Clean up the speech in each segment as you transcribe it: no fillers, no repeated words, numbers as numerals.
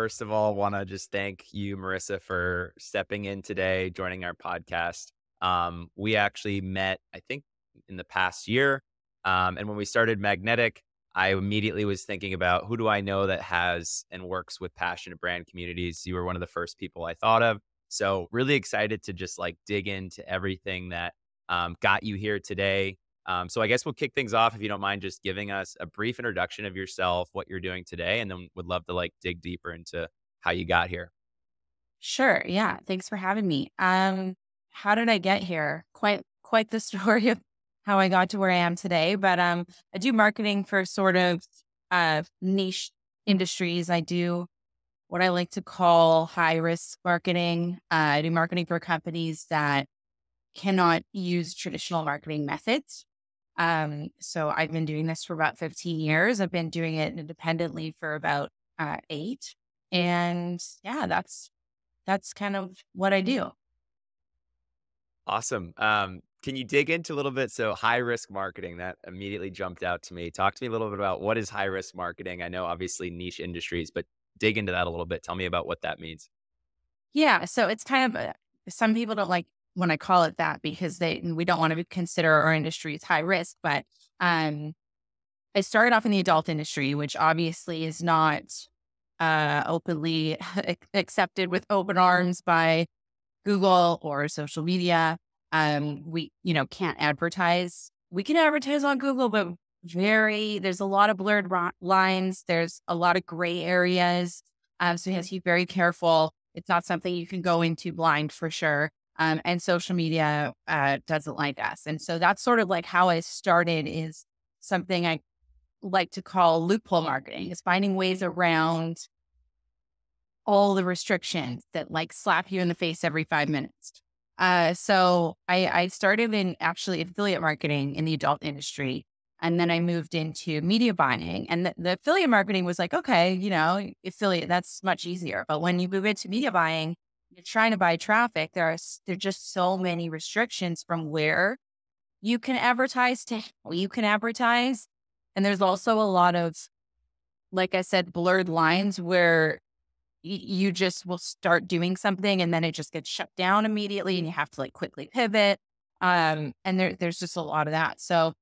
first of all, want to just thank you, Marissa, for stepping in today, joining our podcast. We actually met, I think, in the past year. And when we started Magnetic, I immediately was thinking about who do I know that has and works with passionate brand communities. You were one of the first people I thought of. So really excited to just like dig into everything that got you here today. So I guess we'll kick things off if you don't mind just giving us a brief introduction of yourself, what you're doing today, and then would love to like dig deeper into how you got here. Sure. Yeah. Thanks for having me. How did I get here? Quite the story of how I got to where I am today. But I do marketing for sort of niche industries. I do what I like to call high risk marketing. I do marketing for companies that cannot use traditional marketing methods. So I've been doing this for about 15 years. I've been doing it independently for about eight. And yeah, that's kind of what I do. Awesome. Can you dig into a little bit? So high risk marketing, that immediately jumped out to me. Talk to me a little bit about what is high risk marketing. I know obviously niche industries, but dig into that a little bit. Tell me about what that means. Yeah, so it's kind of some people don't like when I call it that because we don't want to consider our industry as high risk. But um, I started off in the adult industry, which obviously is not openly accepted with open arms by Google or social media. We can't advertise. We can advertise on Google, but there's a lot of blurred lines. There's a lot of gray areas. So you have to be very careful. It's not something you can go into blind for sure. And social media doesn't like us. And so that's sort of like how I started is something I like to call loophole marketing, is finding ways around all the restrictions that like slap you in the face every 5 minutes. So I started in actually affiliate marketing in the adult industry. And then I moved into media buying. And the affiliate marketing was like, okay, affiliate, that's much easier. But when you move into media buying, you're trying to buy traffic. There are just so many restrictions from where you can advertise to how you can advertise. And there's also a lot of, like I said, blurred lines where you just will start doing something and then it just gets shut down immediately and you have to like quickly pivot. And there's just a lot of that. So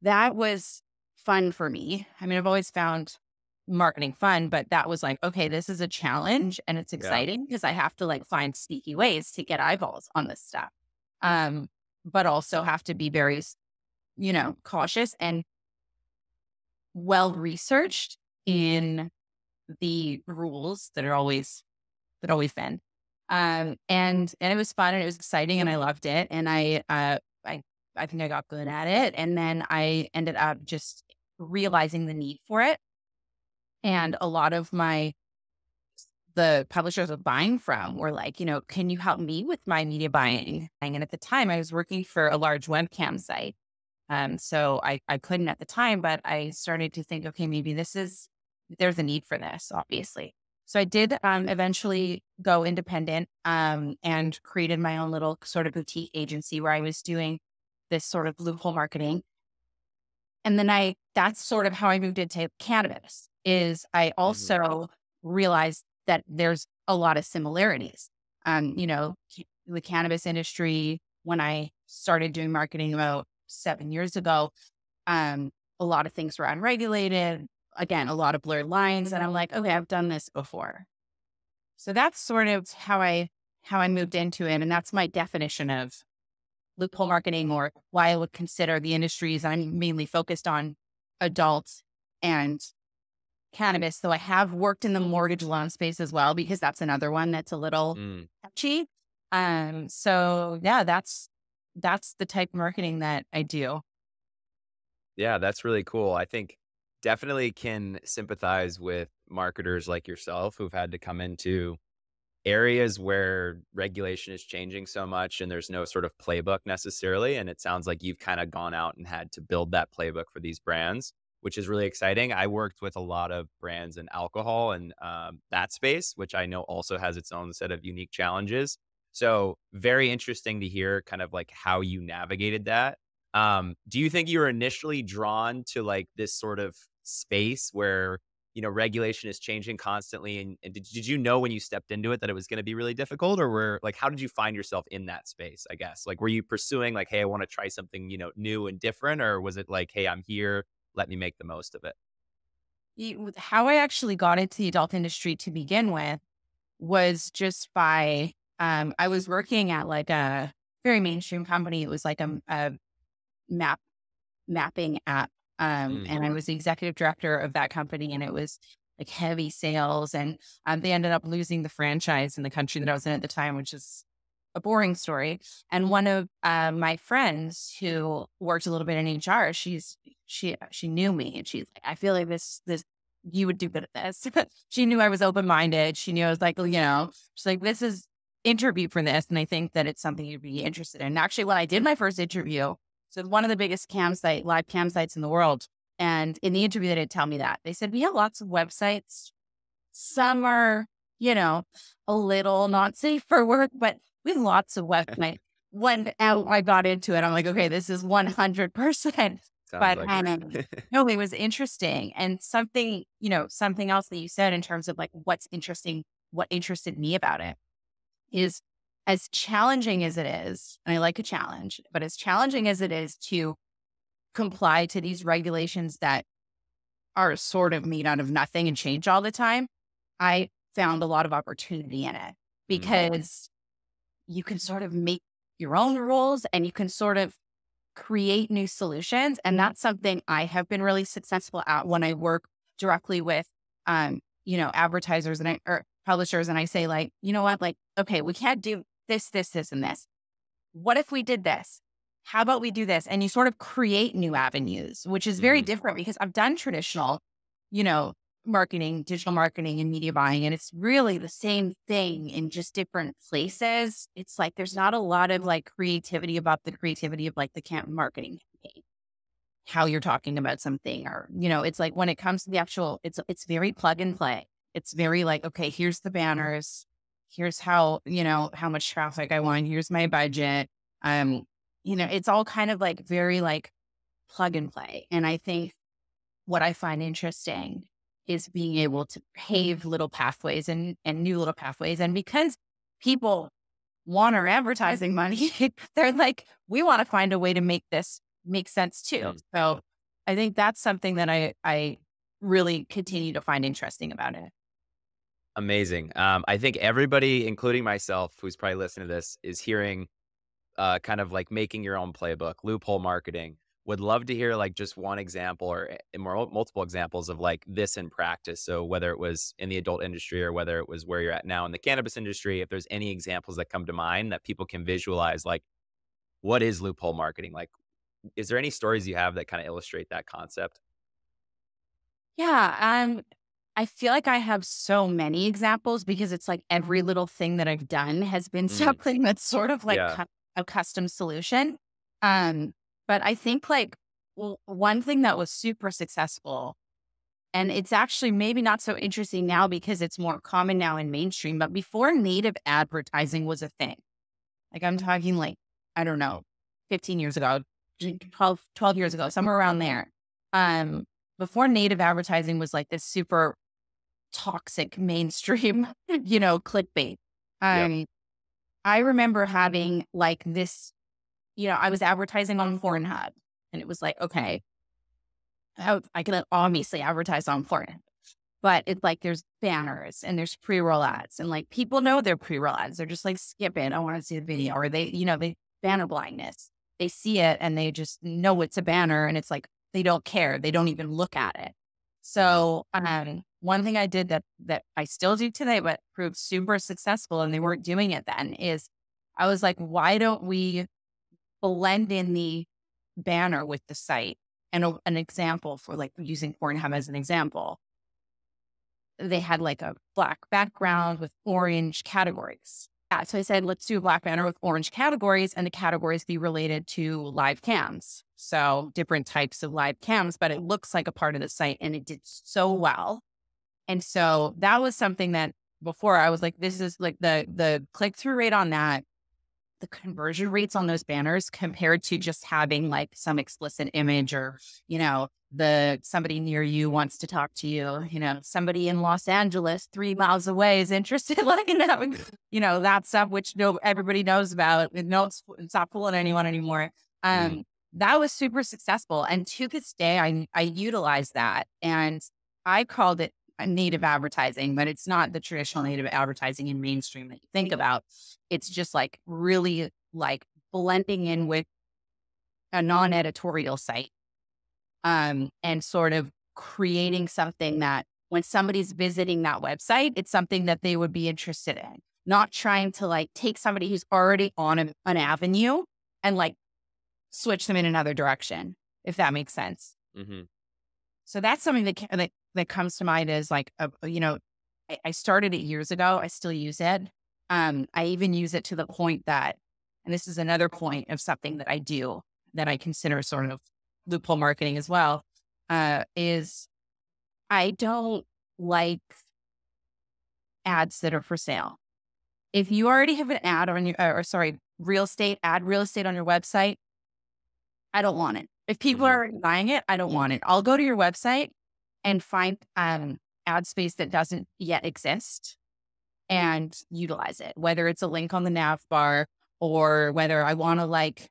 that was fun for me. I mean, I've always found marketing fun, but that was like, okay, this is a challenge and it's Yeah. exciting because I have to like find sneaky ways to get eyeballs on this stuff. But also have to be very, cautious and well researched in the rules that always been. And it was fun and it was exciting and I loved it. And I think I got good at it. And then I ended up just realizing the need for it. And a lot of the publishers I was buying from were like, can you help me with my media buying? And at the time I was working for a large webcam site. So I couldn't at the time, but I started to think, okay, maybe there's a need for this, obviously. So I did eventually go independent and created my own little sort of boutique agency where I was doing this sort of loophole marketing. And then that's sort of how I moved into cannabis is I Mhm. also realized that there's a lot of similarities. The cannabis industry, when I started doing marketing about 7 years ago, a lot of things were unregulated. Again, a lot of blurred lines. And I'm like, okay, I've done this before. So that's sort of how I moved into it. And that's my definition of loophole marketing or why I would consider the industries I'm mainly focused on adults and cannabis. So I have worked in the mortgage loan space as well, because that's another one that's a little Mm. touchy. So yeah, that's the type of marketing that I do. Yeah, that's really cool. I think definitely can sympathize with marketers like yourself who've had to come into areas where regulation is changing so much and there's no sort of playbook necessarily. And it sounds like you've kind of gone out and had to build that playbook for these brands, which is really exciting. I worked with a lot of brands in alcohol and that space, which I know also has its own set of unique challenges. So, very interesting to hear kind of like how you navigated that. Do you think you were initially drawn to like this sort of space where regulation is changing constantly. And did you know when you stepped into it that it was going to be really difficult, or how did you find yourself in that space, I guess? Like, were you pursuing like, hey, I want to try something, new and different, or was it like, hey, I'm here, let me make the most of it? How I actually got into the adult industry to begin with was just by, I was working at like a very mainstream company. It was like a map mapping app. Mm, And I was the executive director of that company, and it was like heavy sales. And they ended up losing the franchise in the country that I was in at the time, which is a boring story. And one of my friends who worked a little bit in HR, she knew me, and she's like, I feel like this you would do good at this. She knew I was open minded. She knew I was like, she's like, this is interview for this, and I think that it's something you'd be interested in. And actually, when I did my first interview, so one of the biggest live cam sites in the world. And in the interview, they didn't tell me that. They said, we have lots of websites. Some are, a little not safe for work, but we have lots of websites. When I got into it, I'm like, okay, this is 100%. sounds But like it. no, it was interesting. And something else that you said in terms of like what's interesting, what interested me about it is, as challenging as it is, and I like a challenge, but as challenging as it is to comply to these regulations that are sort of made out of nothing and change all the time, I found a lot of opportunity in it, Mm, because you can sort of make your own rules and you can sort of create new solutions. And that's something I have been really successful at when I work directly with, advertisers or publishers. And I say like, you know what, like, okay, we can't do this, this, this, and this. What if we did this? How about we do this? And you sort of create new avenues, which is very mhm. different, because I've done traditional, you know, marketing, digital marketing, and media buying. And it's really the same thing in just different places. It's like there's not a lot of like creativity about the creativity of like the marketing campaign, how you're talking about something, or, it's like when it comes to the actual, it's very plug and play. It's very like, okay, here's the banners. Here's how much traffic I want. Here's my budget. Um, it's all kind of like very like plug and play. And I think what I find interesting is being able to pave little pathways and new little pathways. And because people want our advertising money, they're like, we want to find a way to make this make sense too. Mm. So I think that's something that I really continue to find interesting about it. Amazing. I think everybody, including myself, who's probably listening to this, is hearing kind of like making your own playbook, loophole marketing. Would love to hear like just one example or multiple examples of like this in practice. So whether it was in the adult industry or whether it was where you're at now in the cannabis industry, if there's any examples that come to mind that people can visualize, like what is loophole marketing? Like, is there any stories you have that kind of illustrate that concept? Yeah. I feel like I have so many examples, because it's like every little thing that I've done has been Mm, something that's sort of like yeah. a custom solution. Um, but I think like one thing that was super successful, and it's actually maybe not so interesting now because it's more common now in mainstream, but before native advertising was a thing, like I'm talking like, I don't know, 15 years ago, 12 years ago, somewhere around there. Um, Before native advertising was like this super toxic mainstream, clickbait. Yep. Um, I remember having like this, I was advertising on Pornhub, and it was like, okay, I can obviously advertise on Pornhub, but it's like there's banners and there's pre-roll ads, and like people know they're pre-roll ads. They're just like, skip it. I want to see the video. Or they banner blindness. They see it and they just know it's a banner, and it's like, they don't care. They don't even look at it. Hmm. So, one thing I did that I still do today, but proved super successful, and they weren't doing it then, is I was like, why don't we blend in the banner with the site? And an example for like using Pornhub as an example, they had like a black background with orange categories. Yeah, so I said, let's do a black banner with orange categories, and the categories be related to live cams. So different types of live cams, but it looks like a part of the site, and it did so well. And so that was something that before I was like, this is like the click through rate on that, the conversion rates on those banners compared to just having like some explicit image or, somebody near you wants to talk to you, somebody in Los Angeles 3 miles away is interested, like, that stuff, which everybody knows about. No, it's not fooling anyone anymore. Mm. That was super successful. And to this day, I utilize that, and I called it native advertising, but it's not the traditional native advertising in mainstream that you think about. It's just like really like blending in with a non-editorial site, and sort of creating something that when somebody's visiting that website, it's something that they would be interested in. Not trying to like take somebody who's already on an avenue and like switch them in another direction, if that makes sense. Mm-hmm. So that's something that comes to mind as like, I started it years ago. I still use it. I even use it to the point that, and this is another point of something that I do that I consider sort of loophole marketing as well, is I don't like ads that are for sale. If you already have an ad on your, real estate on your website, I don't want it. If people are buying it, I don't want it. I'll go to your website and find ad space that doesn't yet exist and utilize it, whether it's a link on the nav bar or whether I want to like,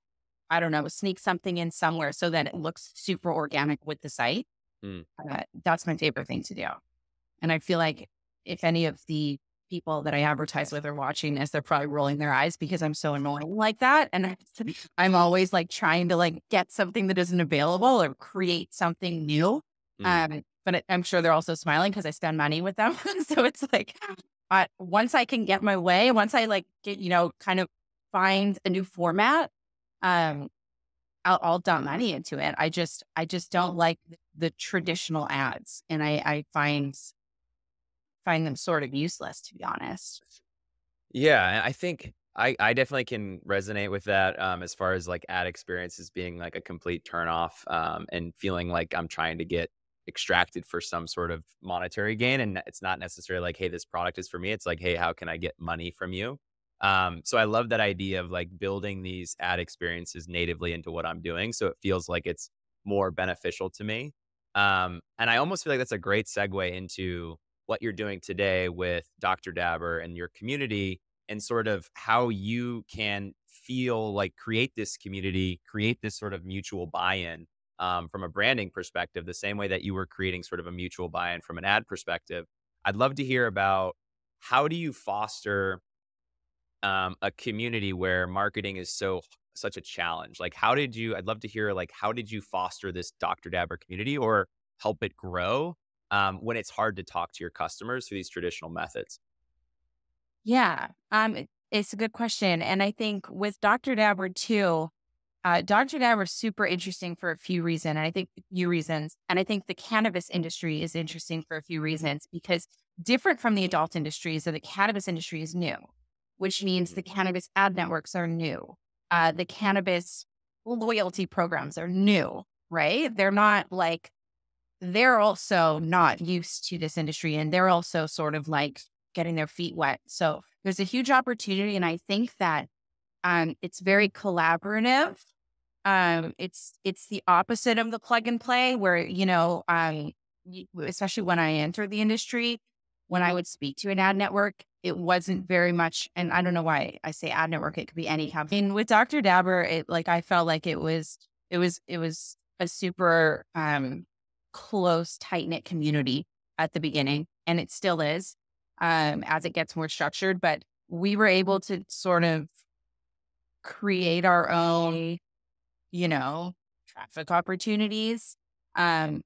I don't know, sneak something in somewhere so that it looks super organic with the site. Mm. That's my favorite thing to do. And I feel like if any of the people that I advertise with are watching this, they're probably rolling their eyes because I'm so annoying like that. And I'm always like trying to like get something that isn't available or create something new. But I'm sure they're also smiling because I spend money with them. So it's like, once I can get my way, once I like get, kind of find a new format, I'll dump money into it. I just don't like the traditional ads, and I find them sort of useless, to be honest. Yeah, I think I definitely can resonate with that, as far as like ad experiences being like a complete turnoff, and feeling like I'm trying to get extracted for some sort of monetary gain. And it's not necessarily like, hey, this product is for me. It's like, hey, how can I get money from you? So I love that idea of like building these ad experiences natively into what I'm doing. So it feels like it's more beneficial to me. And I almost feel like that's a great segue into what you're doing today with Dr. Dabber and your community, and sort of how you can feel like create this community, create this sort of mutual buy-in, from a branding perspective, the same way that you were creating sort of a mutual buy-in from an ad perspective. I'd love to hear about how do you foster a community where marketing is such a challenge. Like, I'd love to hear, like, how did you foster this Dr. Dabber community or help it grow, when it's hard to talk to your customers through these traditional methods? Yeah. It's a good question. And I think with Dr. Dabber too, Dr. Dabber is super interesting for a few reasons. And I think the cannabis industry is interesting for a few reasons because different from the adult industry is that the cannabis industry is new, which means the cannabis ad networks are new. The cannabis loyalty programs are new, right? They're also not used to this industry, and they're also sort of like getting their feet wet. So there's a huge opportunity. And I think that it's very collaborative. It's the opposite of the plug and play where, especially when I entered the industry, when I would speak to an ad network, it wasn't very much. And I don't know why I say ad network. It could be any company. And with Dr. Dabber, I felt like it was a super, close, tight knit community at the beginning. And it still is, as it gets more structured, but we were able to sort of create our own, traffic opportunities. Dr.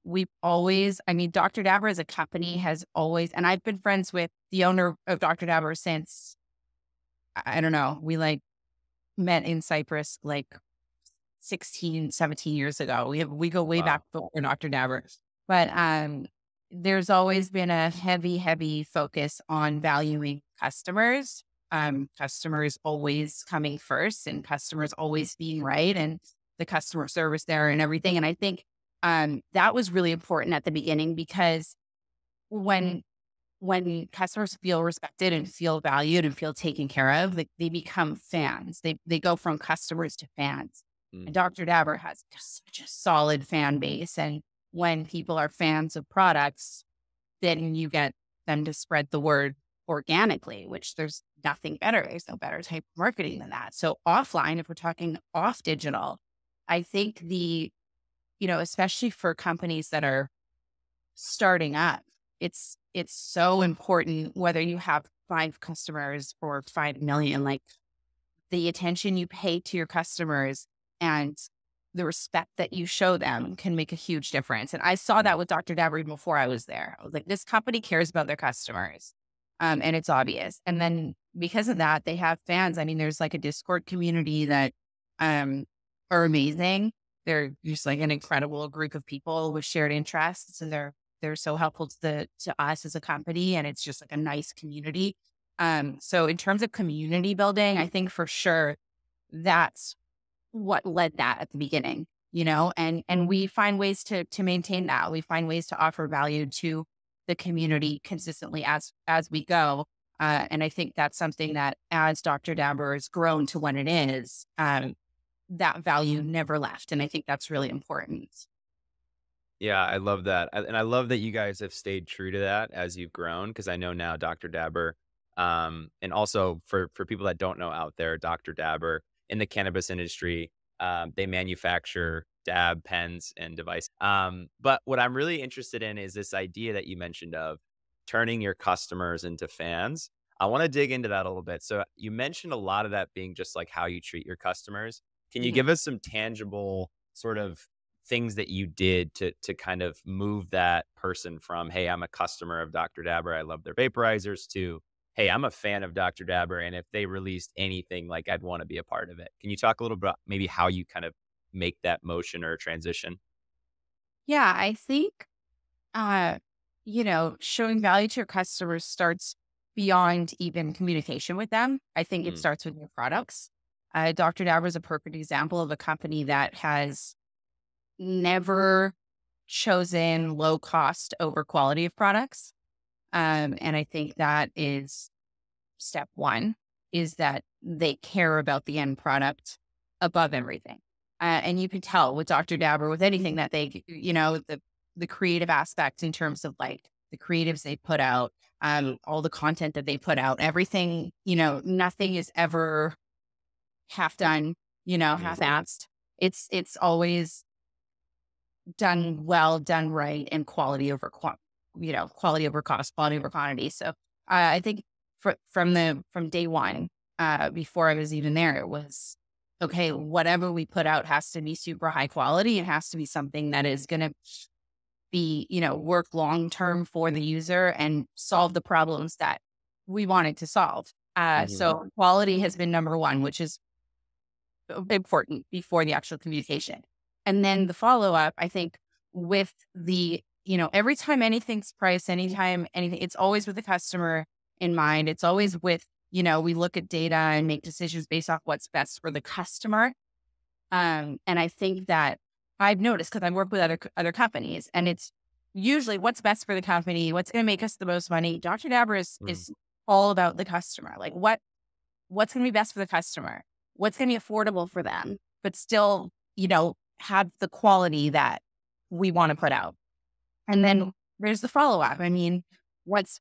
Dabber as a company has always, and I've been friends with the owner of Dr. Dabber since, I don't know, we met in Cyprus 16, 17 years ago. We go way back before Dr. Dabber, but there's always been a heavy focus on valuing customers. Customers always coming first, and customers always being right, and the customer service there and everything. And I think that was really important at the beginning because when when customers feel respected and feel valued and feel taken care of, they become fans. They go from customers to fans. And Mm. Dr. Dabber has just such a solid fan base. And when people are fans of products, then you get them to spread the word organically, which there's nothing better. There's no better type of marketing than that. So offline, if we're talking off digital, I think especially for companies that are starting up, it's so important whether you have 5 customers or 5 million, like the attention you pay to your customers and the respect that you show them can make a huge difference. And I saw Mm. that with Dr. Dabber even before I was there. I was like, this company cares about their customers. And it's obvious. And then because of that, they have fans. I mean, there's like a Discord community that um, are amazing. They're just like an incredible group of people with shared interests, and they're so helpful to us as a company. And it's just like a nice community. So in terms of community building, I think for sure that's what led that at the beginning, and we find ways to maintain that. We find ways to offer value to the community consistently as we go. And I think that's something that as Dr. Dabber has grown to what it is, that value never left. And I think that's really important. Yeah, I love that, and I love that you guys have stayed true to that as you've grown. Because I know now Dr. Dabber, and also for people that don't know out there, Dr. Dabber in the cannabis industry, they manufacture dab pens and device. But what I'm really interested in is this idea that you mentioned of turning your customers into fans. I wanna dig into that a little bit. So you mentioned a lot of that being just, like, how you treat your customers. Can you Mhm. give us some tangible sort of things that you did to kind of move that person from, "Hey, I'm a customer of Dr. Dabber, I love their vaporizers," to, "Hey, I'm a fan of Dr. Dabber, and if they released anything, like, I'd wanna be a part of it." Can you talk a little about maybe how you kind of make that motion or transition? Yeah, I think showing value to your customers starts beyond even communication with them. I think it Mm, starts with your products. Dr. Dabber is a perfect example of a company that has never chosen low cost over quality of products. And I think that is step one, is that they care about the end product above everything. And you can tell with Dr. Dabber, with anything that the creative aspect in terms of like the creatives they put out, all the content that they put out, everything, nothing is ever half done, mm, half-assed. It's always done well, done right, and quality over cost, quality over quantity. So I think from day one, before I was even there, it was okay. Whatever we put out has to be super high quality. It has to be something that is going to be, work long term for the user and solve the problems that we wanted to solve. mhm, So quality has been number one, which is important before the actual communication. And then the follow up, I think, with every time anything's priced, anytime anything, it's always with the customer in mind. It's always with, we look at data and make decisions based off what's best for the customer. And I think that I've noticed because I work with other companies, and it's usually what's best for the company, what's going to make us the most money. Dr. Dabber mm, is all about the customer. Like what's going to be best for the customer? What's going to be affordable for them, but still, have the quality that we want to put out. And then there's the follow up. I mean, once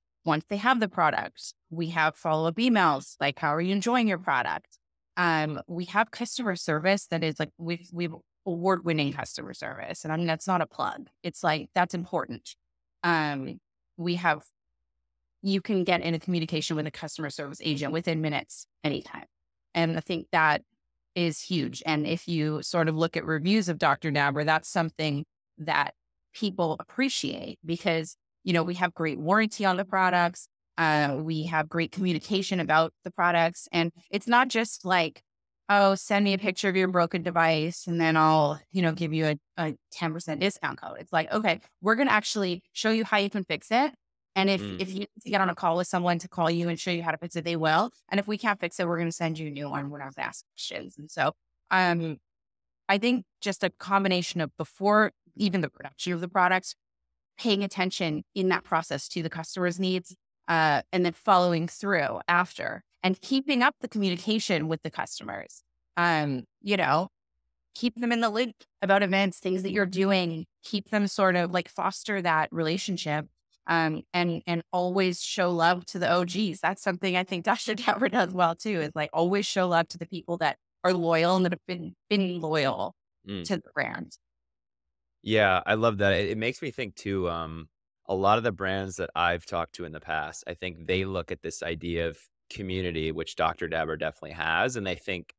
they have the product, we have follow up emails like, "How are you enjoying your product?" We have customer service that is like we've award winning customer service, and I mean that's not a plug. It's like that's important. Um, we have you can get into communication with a customer service agent within minutes, anytime. And I think that is huge. And if you sort of look at reviews of Dr. Dabber, that's something that people appreciate because, we have great warranty on the products. We have great communication about the products. And it's not just like, oh, send me a picture of your broken device and then I'll, give you a 10% discount code. It's like, okay, we're going to actually show you how you can fix it. And if mm. if you need to get on a call with someone to call you and show you how to fix it, they will. And if we can't fix it, we're going to send you a new one. We're going to ask questions. And so, um, I think just a combination of before even the production of the products, paying attention in that process to the customer's needs, and then following through after and keeping up the communication with the customers. You know, keep them in the loop about events, things that you're doing, keep them sort of like foster that relationship. And always show love to the OGs. That's something I think Dr. Dabber does well too, is like always show love to the people that are loyal and that have been loyal Mm. to the brand. Yeah, I love that. It makes me think too, a lot of the brands that I've talked to in the past, I think they look at this idea of community, which Dr. Dabber definitely has, and they think,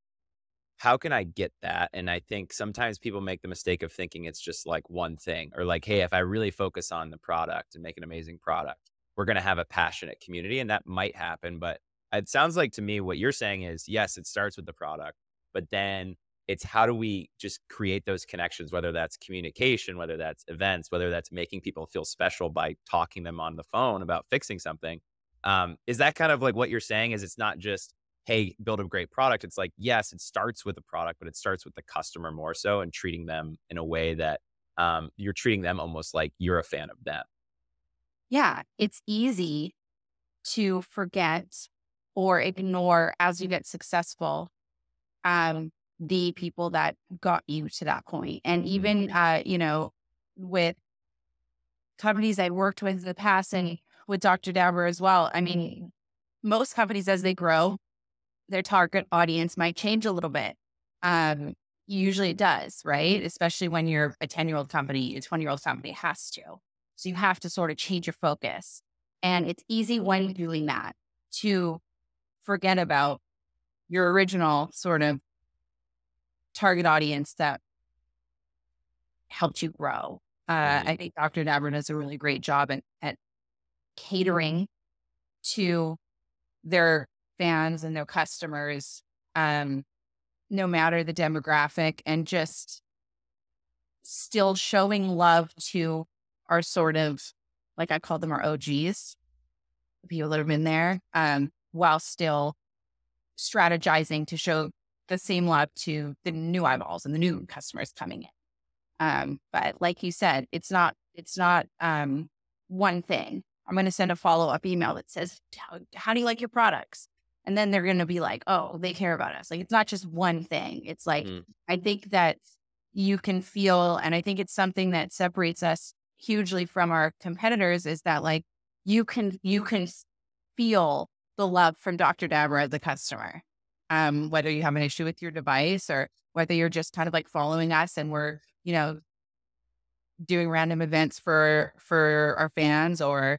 how can I get that? And I think sometimes people make the mistake of thinking it's just like one thing, or like, hey, if I really focus on the product and make an amazing product, we're going to have a passionate community. And that might happen. But it sounds like to me, what you're saying is, yes, it starts with the product, but then it's how do we just create those connections, whether that's communication, whether that's events, whether that's making people feel special by talking them on the phone about fixing something. Is that kind of like what you're saying? Is it's not just, hey, build a great product. It's like, yes, it starts with the product, but it starts with the customer more so, and treating them in a way that you're treating them almost like you're a fan of them. Yeah, it's easy to forget or ignore as you get successful, the people that got you to that point. And Mm, even, with companies I worked with in the past and with Dr. Dabber as well. I mean, most companies as they grow, their target audience might change a little bit. Um, Usually it does, right? Especially when you're a 10-year-old company, a 20-year-old company has to. So you have to sort of change your focus. And it's easy when you're doing that to forget about your original sort of target audience that helped you grow. mhm. I think Dr. Dabber does a really great job at catering to their fans and their customers, um, no matter the demographic, and just still showing love to our sort of, like I call them our OGs, the people that have been there, while still strategizing to show the same love to the new eyeballs and the new customers coming in. But like you said, it's not one thing. I'm going to send a follow-up email that says, how do you like your products? And then they're going to be like, oh, they care about us. Like, it's not just one thing. It's like, Mm. I think that you can feel, and I think it's something that separates us hugely from our competitors, is that like, you can feel the love from Dr. Dabra, the customer. Whether you have an issue with your device or whether you're just kind of like following us and we're, doing random events for our fans, or,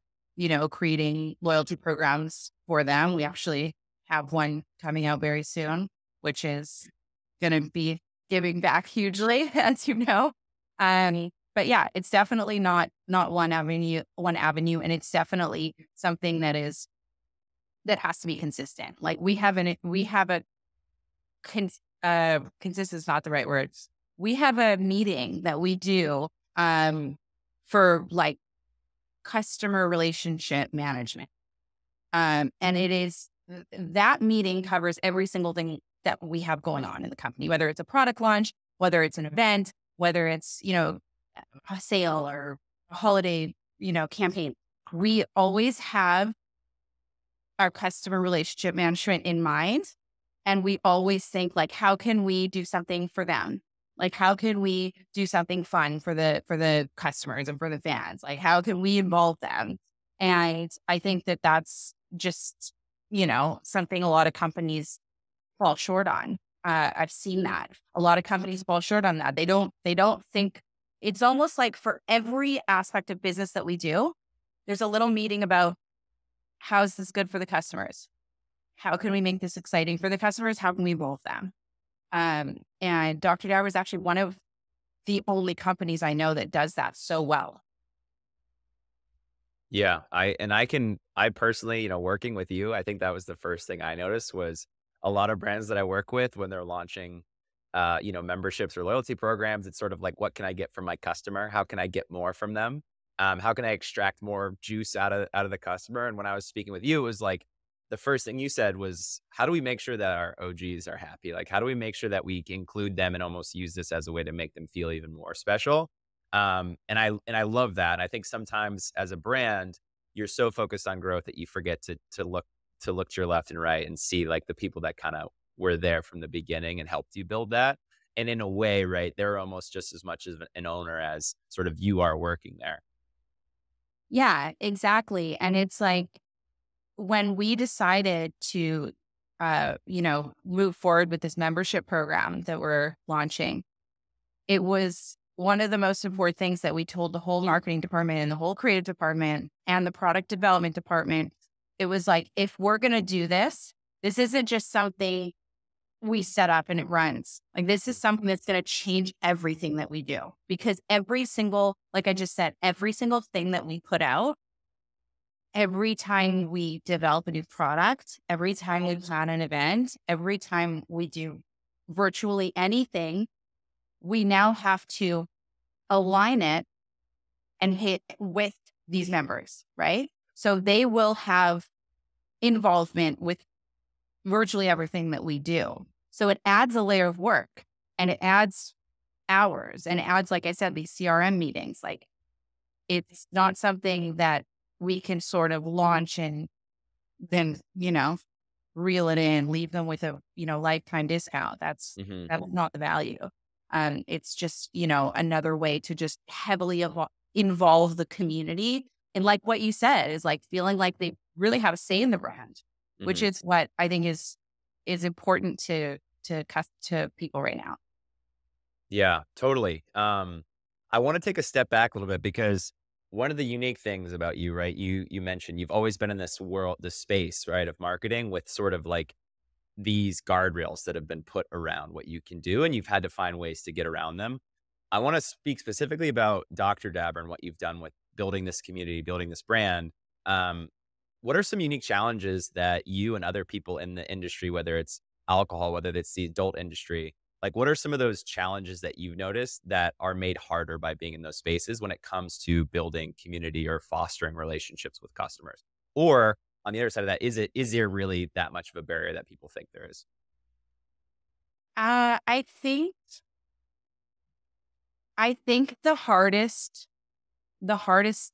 creating loyalty programs for them. We actually have one coming out very soon, which is going to be giving back hugely, as you know. But yeah, it's definitely not one avenue, and it's definitely something that has to be consistent. Like we have a consistent is not the right word. We have a meeting that we do for like customer relationship management. And it is that meeting covers every single thing that we have going on in the company, whether it's a product launch, whether it's an event, whether it's, a sale or a holiday, campaign. We always have our customer relationship management in mind. And we always think like, how can we do something for them? Like, how can we do something fun for the customers and for the fans? Like, how can we involve them? And I think that that's just, something a lot of companies fall short on. I've seen that a lot of companies fall short on that. They don't think. It's almost like for every aspect of business that we do, there's a little meeting about how is this good for the customers? How can we make this exciting for the customers? How can we involve them? And Dr. Dower is actually one of the only companies I know that does that so well. Yeah, I personally, working with you, I think that was the first thing I noticed was a lot of brands that I work with when they're launching, memberships or loyalty programs. It's sort of like, what can I get from my customer? How can I get more from them? How can I extract more juice out of the customer? And when I was speaking with you, it was like the first thing you said was, how do we make sure that our OGs are happy? Like, how do we make sure that we include them and almost use this as a way to make them feel even more special? And I love that. And I think sometimes as a brand, you're so focused on growth that you forget to look to your left and right and see like the people that kind of were there from the beginning and helped you build that. And in a way, right, they're almost just as much of an owner as sort of you are working there. Yeah, exactly. And it's like when we decided to, move forward with this membership program that we're launching, it was one of the most important things that we told the whole marketing department and the whole creative department and the product development department. It was like, if we're going to do this, this isn't just something we set up and it runs. Like, this is something that's going to change everything that we do, because every single, like I just said, every single thing that we put out, every time we develop a new product, every time we plan an event, every time we do virtually anything, we now have to align it and hit with these members, right? So they will have involvement with virtually everything that we do. So it adds a layer of work, and it adds hours, and it adds, like I said, these CRM meetings. Like, it's not something that we can sort of launch and then, reel it in, leave them with a, lifetime discount. That's Hmm. not the value. It's just, another way to just heavily involve the community. And like what you said, is like feeling like they really have a say in the brand, which Hmm. is what I think is important to people right now. Yeah, totally. I want to take a step back a little bit because one of the unique things about you, right? You mentioned you've always been in this world, this space, right, of marketing with sort of like these guardrails that have been put around what you can do, and you've had to find ways to get around them. I want to speak specifically about Dr. Dabber and what you've done with building this community, building this brand. Um, what are some unique challenges that you and other people in the industry, whether it's alcohol, whether it's the adult industry, like what are some of those challenges that you've noticed that are made harder by being in those spaces when it comes to building community or fostering relationships with customers? Or on the other side of that, is there really that much of a barrier that people think there is? I think the hardest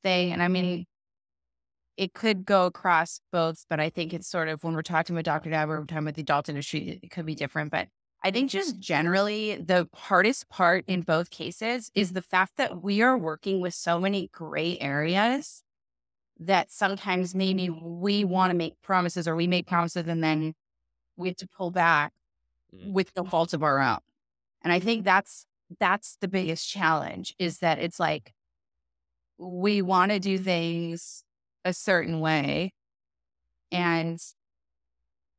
thing, and I mean, it could go across both, but I think it's sort of, when we're talking about Dr. Dabber, we're talking about the adult industry, it could be different. But I think just generally, the hardest part in both cases is the fact that we are working with so many gray areas that sometimes maybe we want to make promises, or we make promises and then we have to pull back Mhm. with no fault of our own. And I think that's the biggest challenge, is that it's like, we want to do things a certain way, and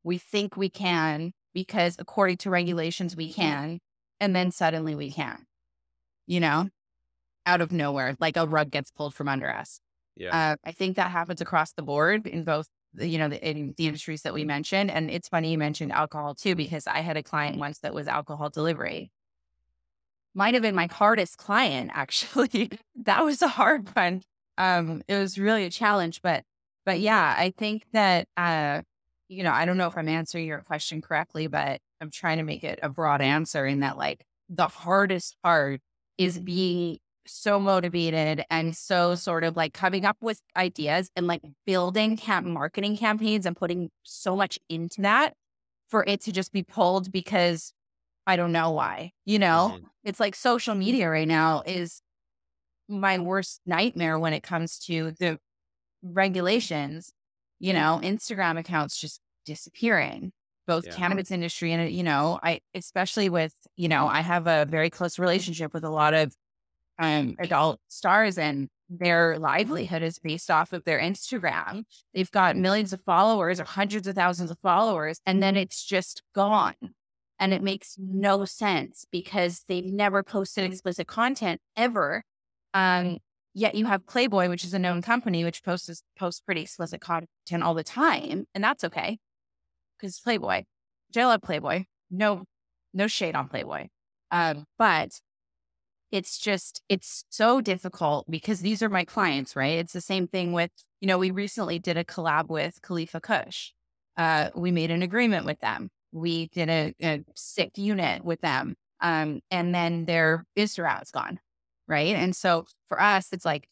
we think we can because according to regulations we can, and then suddenly we can't, you know, out of nowhere, like a rug gets pulled from under us. Yeah. I think that happens across the board in both in the industries that we mentioned. And it's funny you mentioned alcohol too, because I had a client once that was alcohol delivery. Might have been my hardest client, actually. That was a hard one. It was really a challenge, but yeah, I think that I don't know if I'm answering your question correctly, but I'm trying to make it a broad answer, in that, like, the hardest part is being so motivated and so sort of like coming up with ideas and like building marketing campaigns and putting so much into that for it to just be pulled because I don't know why. Hmm. It's like social media right now is my worst nightmare when it comes to the regulations. Instagram accounts just disappearing, both Yeah. cannabis industry and, I, especially with, I have a very close relationship with a lot of adult stars, and their livelihood is based off of their Instagram. They've got millions of followers or hundreds of thousands of followers, and then it's just gone. And it makes no sense because they've never posted explicit content ever. Um, Yet you have Playboy, which is a known company, which posts pretty explicit content all the time, and that's okay because it's Playboy. Which I love Playboy. No shade on Playboy. But it's so difficult because these are my clients, right? It's the same thing with, we recently did a collab with Khalifa Kush. We made an agreement with them. We did a sick unit with them. And then their Israel is gone. Right. And so for us, it's like,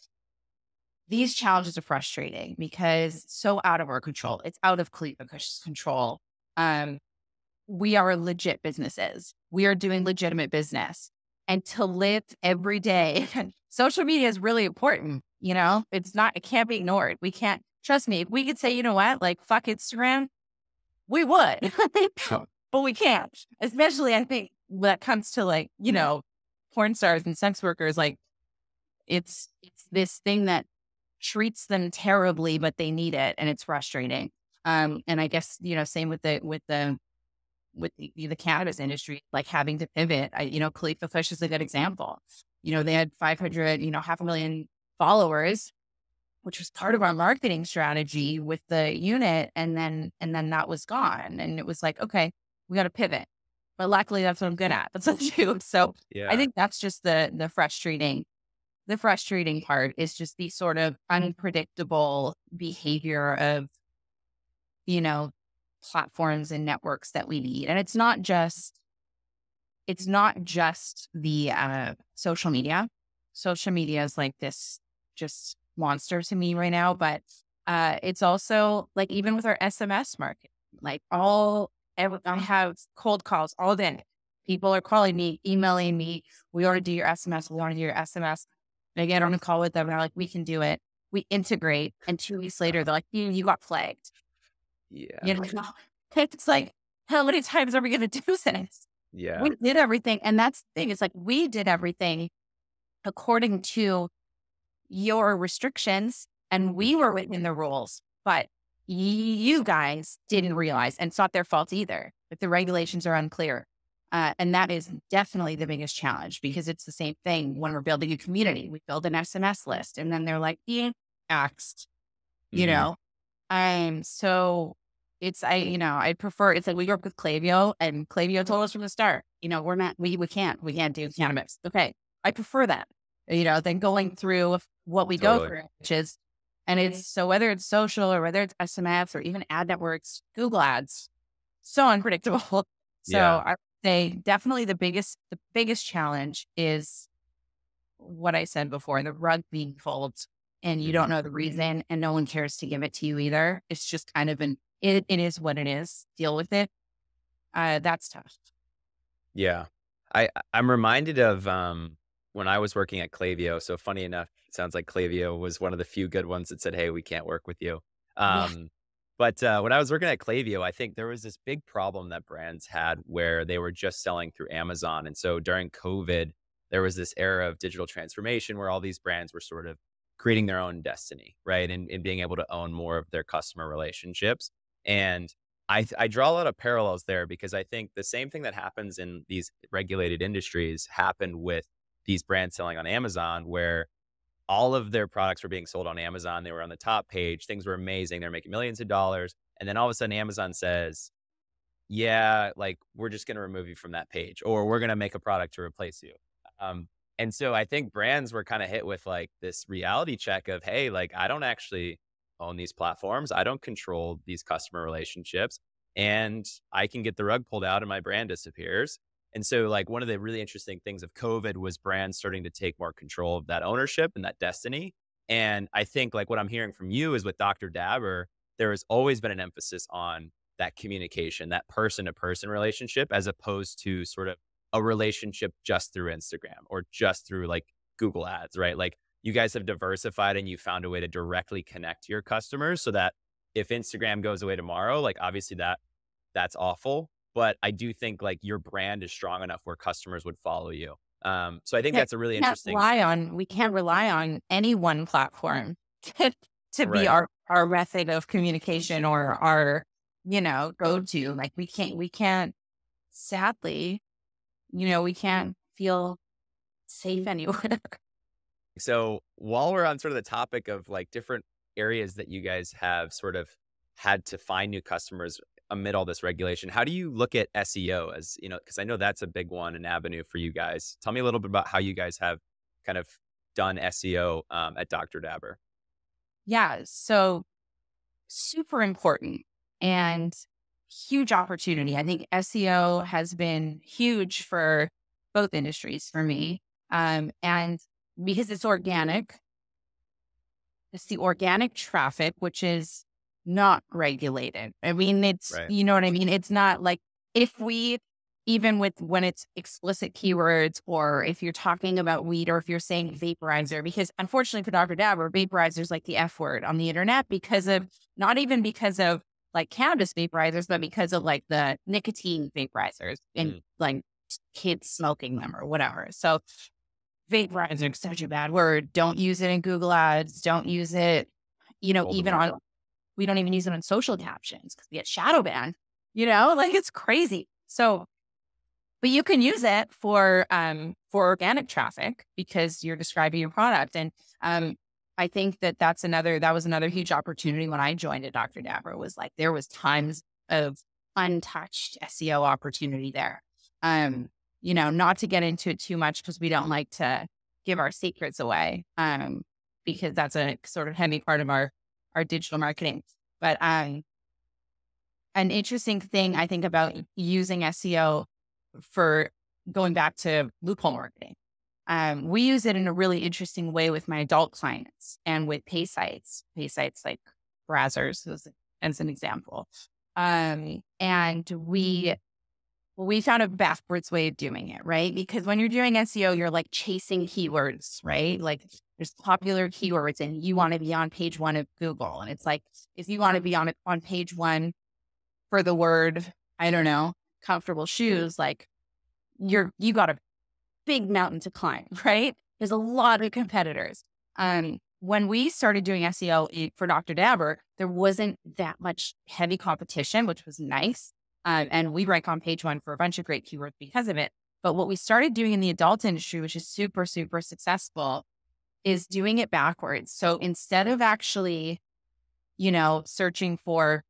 these challenges are frustrating because it's so out of our control. It's out of Cleveland's control. Um, we are legit businesses. We are doing legitimate business. And to live every day, social media is really important. It can't be ignored. We can't, trust me, if we could say, you know what, like fuck Instagram, we would, but we can't. Especially, I think, when it comes to like, porn stars and sex workers, like it's this thing that treats them terribly, but they need it. And it's frustrating. And I guess, same with the cannabis industry, like having to pivot. Khalifa Kush is a good example. They had 500, 500,000 followers, which was part of our marketing strategy with the unit. And then that was gone. And it was like, okay, we got to pivot. But luckily that's what I'm good at. That's what I do. So I Yeah. think that's just the frustrating part is just the sort of unpredictable behavior of, platforms and networks that we need. And it's not just the social media. Social media is like this just monster to me right now, but it's also like even with our SMS market, like I have cold calls all day. People are calling me, emailing me. We want to do your SMS. We want to do your SMS. And I get on a call with them and they're like, we can do it. We integrate. And 2 weeks later, they're like, you got flagged. Yeah. It's like, how many times are we going to do this? Yeah. We did everything. And that's the thing. It's like, we did everything according to your restrictions and we were within the rules, but you guys didn't realize, and it's not their fault either, if the regulations are unclear. And that is definitely the biggest challenge because it's the same thing when we're building a community. We build an SMS list and then they're like, axed, Mhm. So I prefer, it's like we work with Klaviyo and Klaviyo told us from the start, we can't do cannabis. Okay. I prefer that, than going through what we go Totally. through, and it's so whether it's social or whether it's SMS or even ad networks, Google ads, so unpredictable. So Yeah. I would say definitely the biggest challenge is what I said before, the rug being pulled and you don't Mhm. know the reason and no one cares to give it to you either. It's just kind of it is what it is. Deal with it. That's tough. Yeah. I'm reminded of, when I was working at Klaviyo. So funny enough, it sounds like Klaviyo was one of the few good ones that said, "Hey, we can't work with you." Yeah. Um, but when I was working at Klaviyo, I think there was this big problem that brands had where they were just selling through Amazon. And so during COVID, there was this era of digital transformation where all these brands were sort of creating their own destiny, right? And being able to own more of their customer relationships. And I draw a lot of parallels there because I think the same thing that happens in these regulated industries happened with these brands selling on Amazon, where all of their products were being sold on Amazon. They were on the top page. Things were amazing. They're making millions of dollars. And then all of a sudden, Amazon says, yeah, like we're just going to remove you from that page, or we're going to make a product to replace you. Um, and so I think brands were kind of hit with like this reality check of, hey, like I don't actually own these platforms. I don't control these customer relationships, and I can get the rug pulled out and my brand disappears. And so like one of the really interesting things of COVID was brands starting to take more control of that ownership and that destiny. And I think like what I'm hearing from you is with Dr. Dabber, there has always been an emphasis on that communication, that person to person relationship, as opposed to sort of a relationship just through Instagram or just through like Google ads, right? Like you guys have diversified and you found a way to directly connect to your customers so that if Instagram goes away tomorrow, like obviously that's awful. But I do think like your brand is strong enough where customers would follow you. So I think Yeah, that's a really interesting, we can't rely on any one platform to be right? our method of communication or our, go to. Like we can't, sadly, we can't feel safe anywhere. So while we're on sort of the topic of like different areas that you guys have sort of had to find new customers amid all this regulation, how do you look at SEO as, because I know that's a big one, an avenue for you guys. Tell me a little bit about how you guys have kind of done SEO at Dr. Dabber. Yeah. So super important and huge opportunity. I think SEO has been huge for both industries for me. And because it's organic, It's the organic traffic, which is not regulated. I mean, it's, Right. you know what I mean? It's not like if we, even with when it's explicit keywords, or if you're talking about weed, or if you're saying vaporizer, because unfortunately for Dr. Dabber, vaporizer is like the F word on the internet because of, not even because of like cannabis vaporizers, but because of like the nicotine vaporizers and Mm. like kids smoking them or whatever. So vaporizer is such a bad word. Don't use it in Google ads. Don't use it, even Voldemort. on, we don't even use it on social captions because we get shadow banned, like it's crazy. So, but you can use it for organic traffic because you're describing your product. And, I think that that was another huge opportunity when I joined at Dr. Dabber, was like, there was tons of untouched SEO opportunity there. Not to get into it too much because we don't like to give our secrets away, because that's a sort of heavy part of our digital marketing. But an interesting thing I think about using SEO for going back to loophole marketing, we use it in a really interesting way with my adult clients and with pay sites like Brazzers as an example. And we found a backwards way of doing it, right? Because when you're doing SEO, you're like chasing keywords, right? Like there's popular keywords and you want to be on page one of Google. And it's like, if you want to be on page one for the word, I don't know, comfortable shoes, like you got a big mountain to climb, right? There's a lot of competitors. When we started doing SEO for Dr. Dabber, there wasn't that much heavy competition, which was nice. And we rank on page one for a bunch of great keywords because of it. But what we started doing in the adult industry, which is super, super successful, is doing it backwards. So instead of actually, searching for,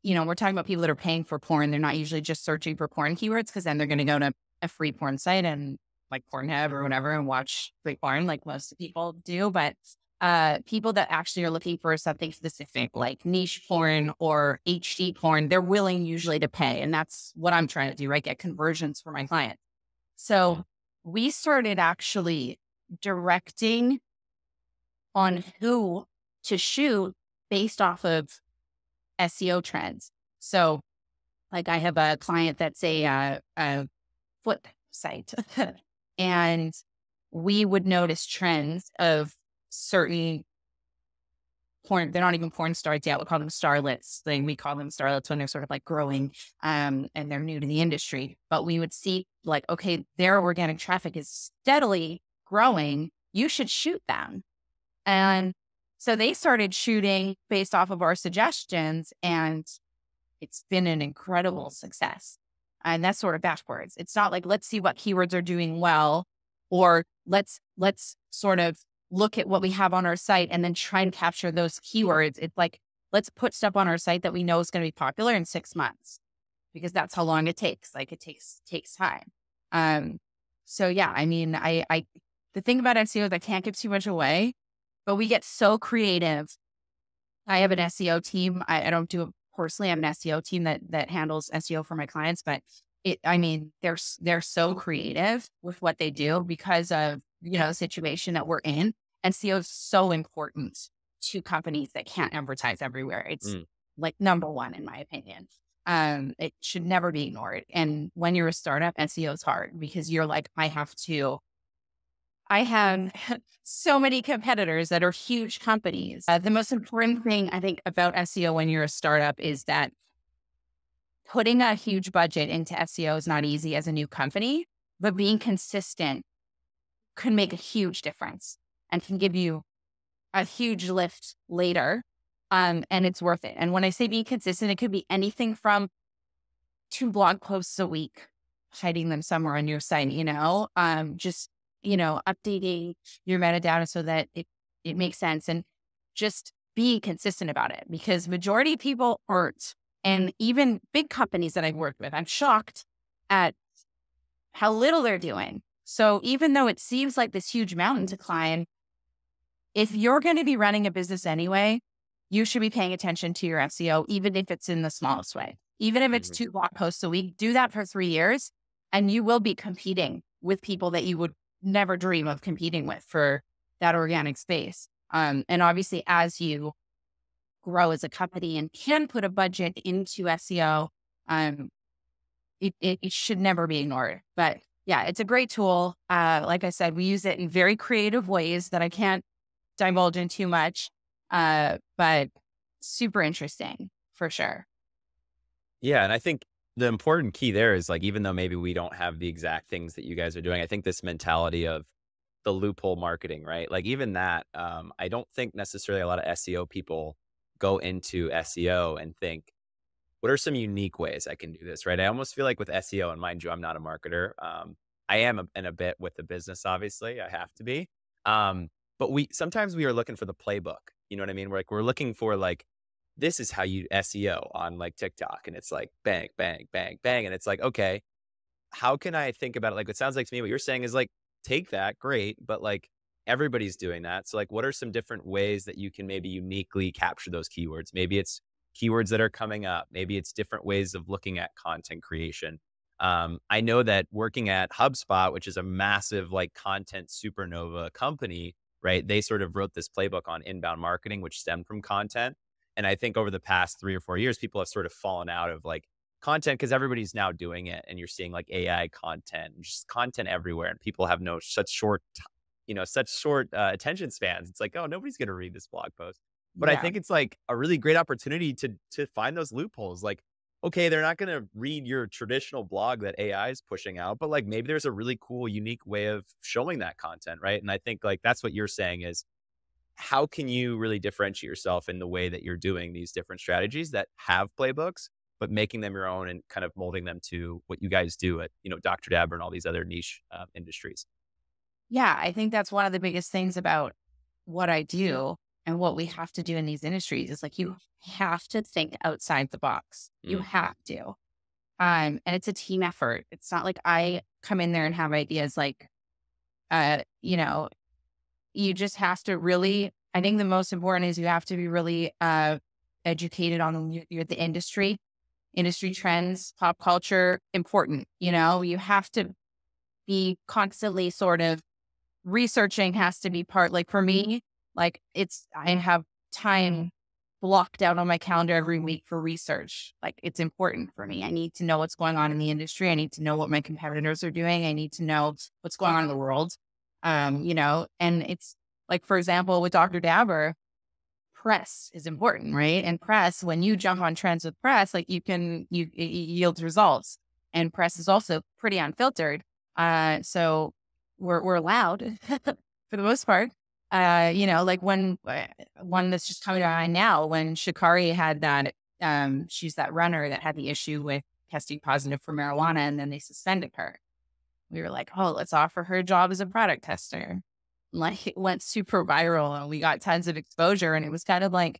we're talking about people that are paying for porn. They're not usually just searching for porn keywords, because then they're going to go to a free porn site and like Pornhub or whatever and watch free porn like most people do. But people that actually are looking for something specific, like niche porn or HD porn, they're willing usually to pay. And that's what I'm trying to do, right? Get conversions for my clients. So we started actually directing on who to shoot based off of SEO trends. So like I have a client that's a foot site and we would notice trends of certain porn. They're not even porn stars yet. We call them starlets. We call them starlets when they're sort of like growing, and they're new to the industry. But we would see like, okay, their organic traffic is steadily growing. You should shoot them. And so they started shooting based off of our suggestions, and it's been an incredible success. And that's sort of backwards. It's not like, let's see what keywords are doing well, or let's sort of look at what we have on our site and then try and capture those keywords. It's like, let's put stuff on our site that we know is going to be popular in 6 months, because that's how long it takes. Like it takes time. So yeah, I mean, the thing about SEO is I can't give too much away, but we get so creative. I have an SEO team. I don't do it personally. I have an SEO team that handles SEO for my clients, but they're so creative with what they do because of, the situation that we're in. SEO is so important to companies that can't advertise everywhere. It's like number one, in my opinion. It should never be ignored. And when you're a startup, SEO is hard because you're like, I have so many competitors that are huge companies. The most important thing I think about SEO when you're a startup is that putting a huge budget into SEO is not easy as a new company, but being consistent can make a huge difference and can give you a huge lift later. And it's worth it. And when I say being consistent, it could be anything from 2 blog posts a week, hiding them somewhere on your site, just updating your metadata so that it makes sense, and just be consistent about it, because majority of people aren't. And even big companies that I've worked with, I'm shocked at how little they're doing. So even though it seems like this huge mountain to climb, if you're going to be running a business anyway, you should be paying attention to your SEO, even if it's in the smallest way. Even if it's 2 blog posts a week, do that for 3 years, and you will be competing with people that you would never dream of competing with for that organic space. And obviously, as you grow as a company and can put a budget into SEO, um, it should never be ignored. But yeah, it's a great tool. Like I said, we use it in very creative ways that I can't divulge in too much, but super interesting for sure. Yeah, and I think the important key there is like even though maybe we don't have the exact things that you guys are doing, I think this mentality of the loophole marketing, right? Like even that, I don't think necessarily a lot of SEO people go into SEO and think, what are some unique ways I can do this, right? I almost feel like with SEO, and mind you, I'm not a marketer. I am in a bit with the business, obviously. I have to be. But sometimes we are looking for the playbook. You know what I mean? We're looking for like, this is how you SEO on like TikTok. And it's like bang, bang, bang, bang. And it's like, okay, how can I think about it? Like, it sounds like to me what you're saying is like, take that, great, but like everybody's doing that. So like, what are some different ways that you can maybe uniquely capture those keywords? Maybe it's keywords that are coming up. Maybe it's different ways of looking at content creation. I know that working at HubSpot, which is a massive like content supernova company, right? They sort of wrote this playbook on inbound marketing, which stemmed from content. And I think over the past 3 or 4 years, people have sort of fallen out of like content because everybody's now doing it, and you're seeing like AI content, just content everywhere, and people have no such short, such short attention spans. It's like, oh, nobody's going to read this blog post. But I Yeah. think it's like a really great opportunity to find those loopholes. Like, okay, they're not going to read your traditional blog that AI is pushing out, but like maybe there's a really cool, unique way of showing that content, right? And I think like that's what you're saying is how can you really differentiate yourself in the way that you're doing these different strategies that have playbooks, but making them your own and kind of molding them to what you guys do at, Dr. Dabber and all these other niche industries. Yeah, I think that's one of the biggest things about what I do and what we have to do in these industries is like you have to think outside the box. You Mm, have to. And it's a team effort. It's not like I come in there and have ideas like uh, you know, you just have to really I think the most important is you have to be really educated on the industry trends, pop culture, important. You have to be constantly sort of researching has to be part like for me, like I have time blocked out on my calendar every week for research. Like it's important for me. I need to know what's going on in the industry. I need to know what my competitors are doing. I need to know what's going on in the world. And it's like, for example, with Dr. Dabber, press is important, right? And press, when you jump on trends with press, like it yields results. And press is also pretty unfiltered. So we're allowed for the most part. Like when one that's just coming to mind now, when Shikari had that, she's that runner that had the issue with testing positive for marijuana, and then they suspended her. We were like, oh, let's offer her a job as a product tester. Like it went super viral and we got tons of exposure. And it was kind of like,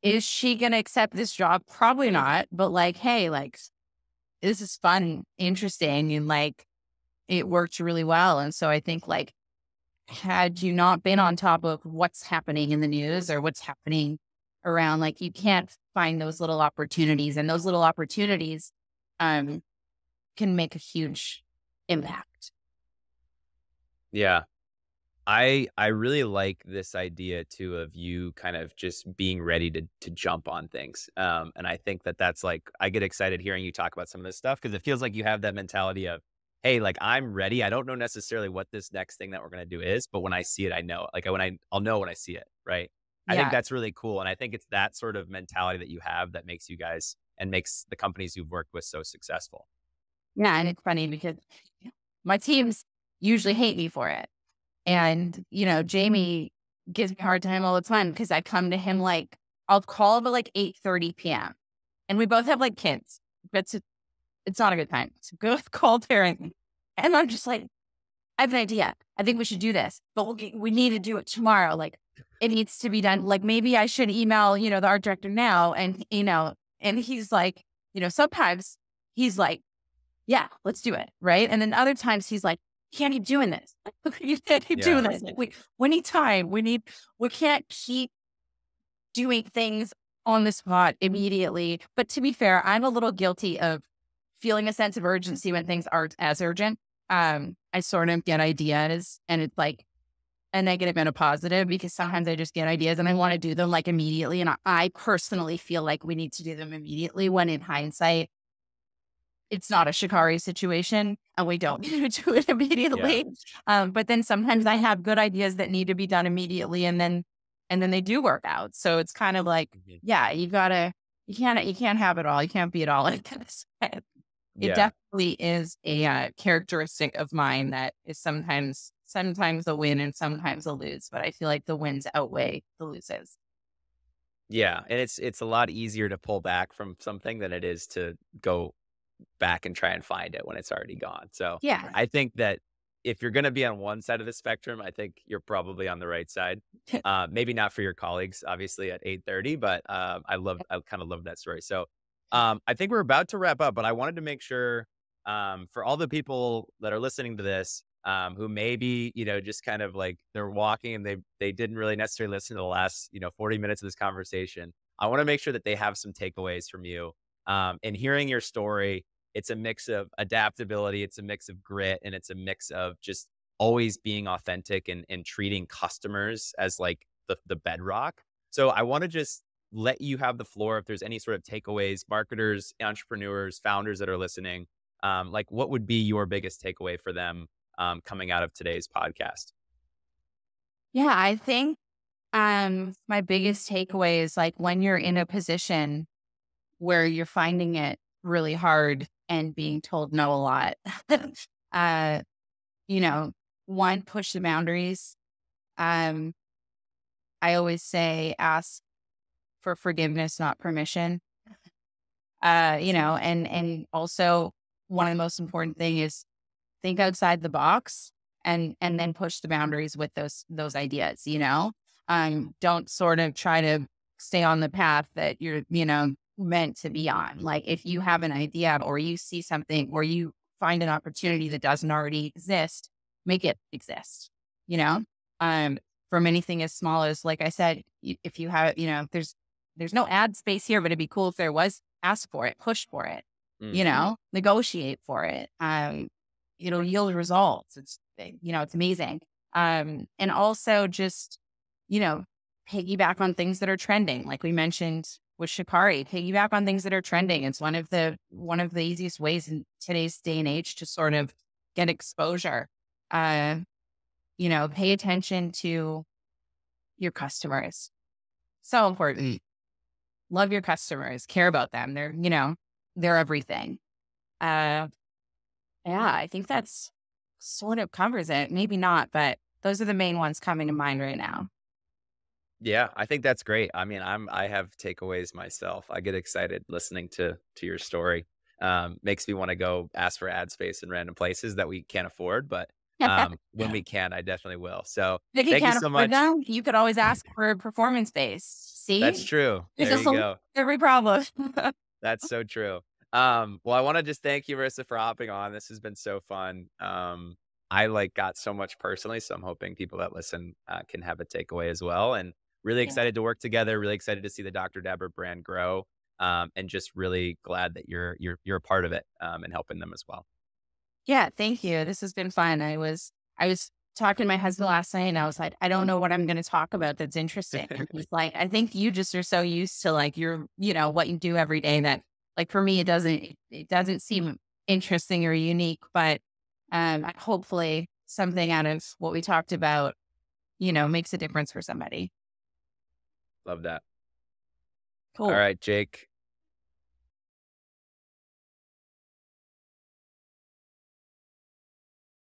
is she going to accept this job? Probably not. But like, hey, like, this is fun, interesting. And like, it worked really well. And so I think like, had you not been on top of what's happening in the news or what's happening around, like, you can't find those little opportunities, and those little opportunities can make a huge impact. yeah. I really like this idea too of you kind of just being ready to jump on things. And I think that that's like I get excited hearing you talk about some of this stuff because it feels like you have that mentality of, hey, like I'm ready. I don't know necessarily what this next thing that we're gonna do is, but when I see it, I know. Like I'll know when I see it, right? I think Yeah. that's really cool, and I think it's that sort of mentality that you have that makes you guys and makes the companies you've worked with so successful. Yeah. And it's funny because my teams usually hate me for it. And, Jamie gives me a hard time all the time because I come to him like, I'll call him at like 8:30 p.m. And we both have like kids. It's not a good time. So go call parent. And I'm just like, I have an idea. I think we should do this, but we need to do it tomorrow. Like it needs to be done. Like maybe I should email, the art director now. And he's like, sometimes he's like, yeah, let's do it. Right. And then other times he's like, can't keep doing this. You can't keep Yeah. doing this. Like, we need time. We can't keep doing things on the spot immediately. But to be fair, I'm a little guilty of feeling a sense of urgency when things aren't as urgent. I sort of get ideas and it's like, a negative and a positive, because sometimes I just get ideas and I want to do them like immediately. And I personally feel like we need to do them immediately, when in hindsight, it's not a Shikari situation and we don't need to do it Yeah. immediately. But then sometimes I have good ideas that need to be done immediately, and then they do work out. So it's kind of like, Mhm. yeah, you can't have it all. You can't be it all. It Yeah. definitely is a characteristic of mine that is sometimes a win and sometimes a lose, but I feel like the wins outweigh the loses. Yeah. And it's a lot easier to pull back from something than it is to go back and try and find it when it's already gone. So Yeah. I think that if you're going to be on one side of the spectrum, I think you're probably on the right side. Maybe not for your colleagues, obviously at 8:30, but I kind of love that story. So I think we're about to wrap up, but I wanted to make sure for all the people that are listening to this, who maybe, just kind of like they're walking and they didn't really necessarily listen to the last, 40 minutes of this conversation. I want to make sure that they have some takeaways from you. And hearing your story, it's a mix of adaptability, it's a mix of grit, and it's a mix of just always being authentic and treating customers as like the bedrock. So I want to just let you have the floor if there's any sort of takeaways, marketers, entrepreneurs, founders that are listening. Like what would be your biggest takeaway for them coming out of today's podcast? Yeah, I think my biggest takeaway is like, when you're in a position where you're finding it really hard and being told no a lot, uh, you know, one, push the boundaries. Um, I always say ask for forgiveness, not permission. And also, one of the most important thing is think outside the box, and then push the boundaries with those ideas, don't sort of try to stay on the path that you're, meant to be on. Like, if you have an idea or you see something or you find an opportunity that doesn't already exist, make it exist, you know? Um, from anything as small as, like I said, if you have, there's no ad space here, but it'd be cool if there was. Ask for it, push for it, Mm, negotiate for it. It'll yield results. It's amazing. And also just, you know, piggyback on things that are trending. Like we mentioned with Shikari, piggyback on things that are trending. It's one of the easiest ways in today's day and age to sort of get exposure. Uh, pay attention to your customers. So important. Love your customers, care about them. They're everything. Uh, yeah, I think that's sort of covers it. Maybe not, but those are the main ones coming to mind right now. yeah, I think that's great. I mean, I have takeaways myself. I get excited listening to your story. Makes me want to go ask for ad space in random places that we can't afford, but when we can, I definitely will. So If you thank you can't so afford much. them, you could always ask for a performance base. That's See? true. There's There a you solution go. to every problem. That's so true. Well, I want to just thank you, Marissa, for hopping on. This has been so fun. I like got so much personally, so I'm hoping people that listen can have a takeaway as well. And really Yeah. excited to work together. Really excited to see the Dr. Dabber brand grow. And just really glad that you're a part of it and helping them as well. Yeah, thank you. This has been fun. I was talking to my husband last night and I was like, I don't know what I'm going to talk about that's interesting. And he's like, I think you just are so used to like what you do every day that, like, for me it doesn't seem interesting or unique, but hopefully something out of what we talked about, makes a difference for somebody. Love that. All Cool. right, Jake.